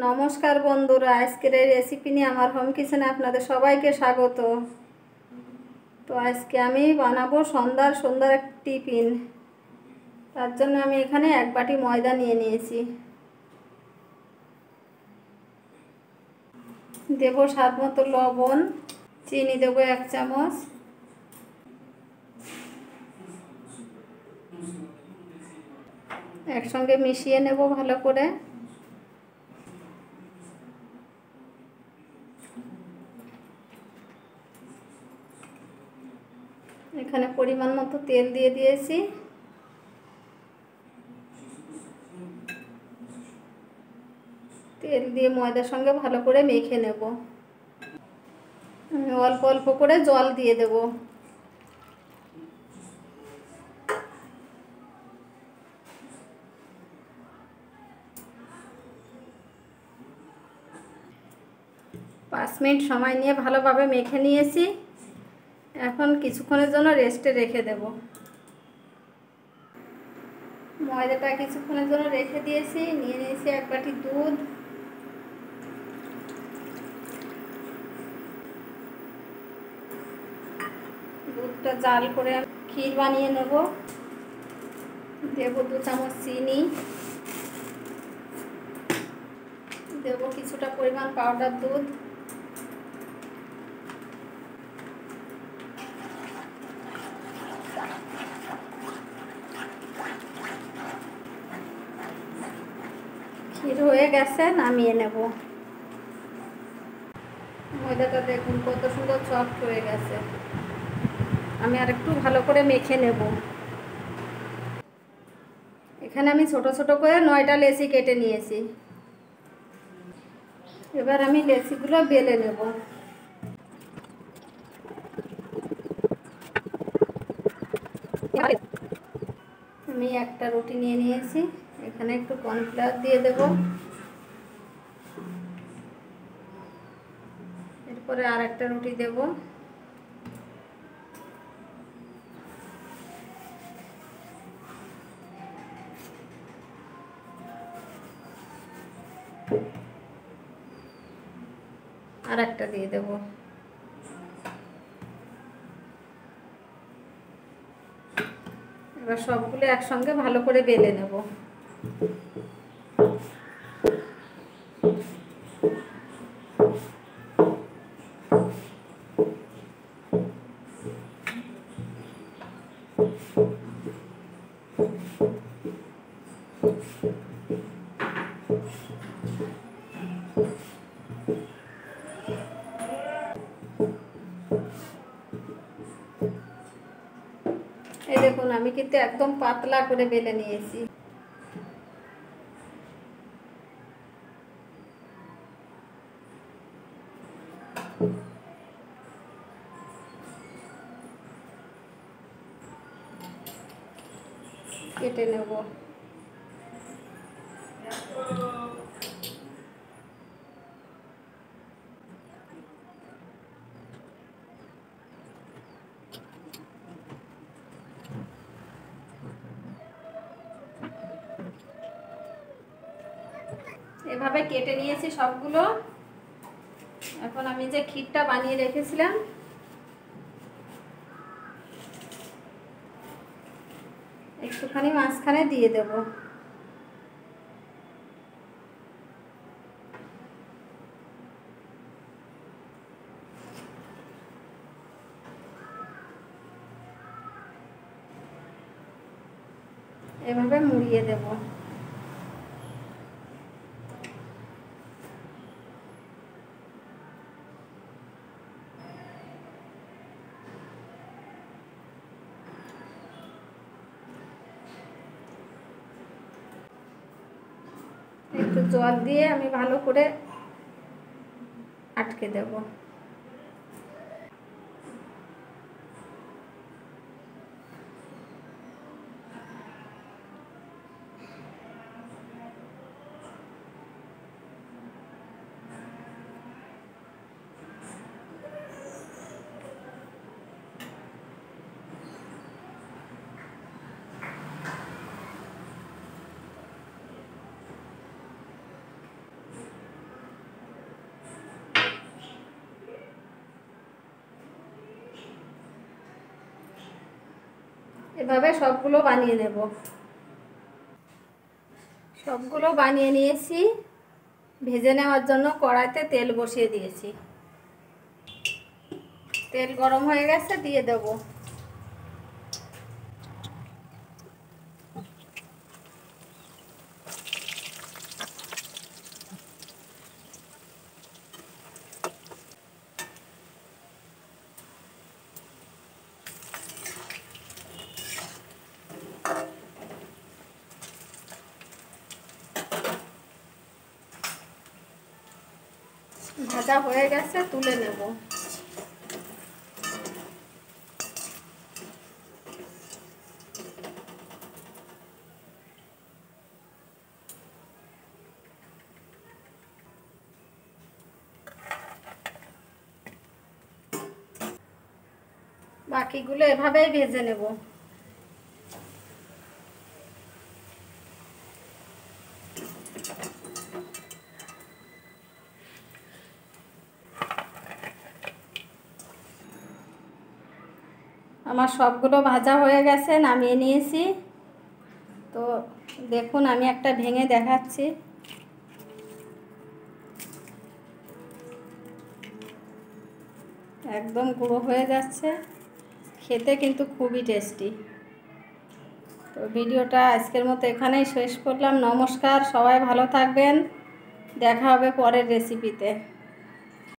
নমস্কার বন্ধুরা, আজকের এই রেসিপি নিয়ে আমার হোম কিচেনে আপনাদের সবাইকে স্বাগত। তো আজকে আমি বানাবো সন্ধ্যার সুন্দর এক টিফিন। তার জন্য আমি এখানে এক বাটি ময়দা নিয়ে নিয়েছি। দেবো স্বাদ মতো লবণ, চিনি দেবো 1 চামচ, একসঙ্গে মিশিয়ে নেব ভালো করে। এখানে পরিমাণ মতো তেল দিয়ে দিয়েছি। তেল দিয়ে ময়দার সঙ্গে ভালো করে মেখে নেব। আমি অল্প অল্প করে জল দিয়ে দেব। পাঁচ মিনিট সময় নিয়ে ভালোভাবে মেখে নিয়েছি। এখন কিছুক্ষণের জন্য রেস্টে রেখে দেব। ময়দাটা কিছুক্ষণের জন্য রেখে দিয়েছি। নিয়ে নিয়েছি এক বাটি দুধ। দুধটা জাল করে ক্ষীর বানিয়ে নেব। দেব 2 চামচ চিনি, দেব কিছুটা পরিমাণ পাউডার দুধ, ক্ষীর হয়ে গেছে, নামিয়ে নেব। ময়দাটা দেখুন কত সুন্দর সফট হয়ে গেছে। আমি আর একটু ভালো করে মেখে নেব। এখানে আমি ছোট ছোট করে 9টা লেচি কেটে নিয়েছি। এবার আমি লেচিগুলো বেলে নেব। আমি একটা রুটি নিয়ে নিয়েছি। এখানে একটু কর্নফ্লাওয়ার দিয়ে দেব। এরপরে আর একটা রুটি দেব। আর একটা দিয়ে দেব। এবার সবগুলো একসঙ্গে ভালো করে বেলে নেব। এই দেখুন আমি কিন্তু একদম পাতলা করে বেলে নিয়েছি। কেটে নেব। এভাবে কেটে নিয়েছি সবগুলো। এখন আমি যে ক্ষীরটা বানিয়ে রেখেছিলাম একটুখানি মাঝখানে দিয়ে দেব। এভাবে মুড়িয়ে দেব। একটু জল দিয়ে আমি ভালো করে আটকে দেব। এভাবে সবগুলো বানিয়ে নেব। সবগুলো বানিয়ে নিয়েছি। ভেজে নেওয়ার জন্য কড়াইতে তেল বসিয়ে দিয়েছি। তেল গরম হয়ে গেছে, দিয়ে দেব। ভাজা হয়ে গেছে, তুলে নেব। বাকিগুলো এভাবেই ভেজে নেব। আমার সবগুলো ভাজা হয়ে গেছে, নামিয়ে নিয়েছি। তো দেখুন, আমি একটা ভেঙে দেখাচ্ছি। একদম গুঁড়ো হয়ে যাচ্ছে, খেতে কিন্তু খুবই টেস্টি। তো ভিডিওটা আজকের মতো এখানেই শেষ করলাম। নমস্কার, সবাই ভালো থাকবেন। দেখা হবে পরের রেসিপিতে।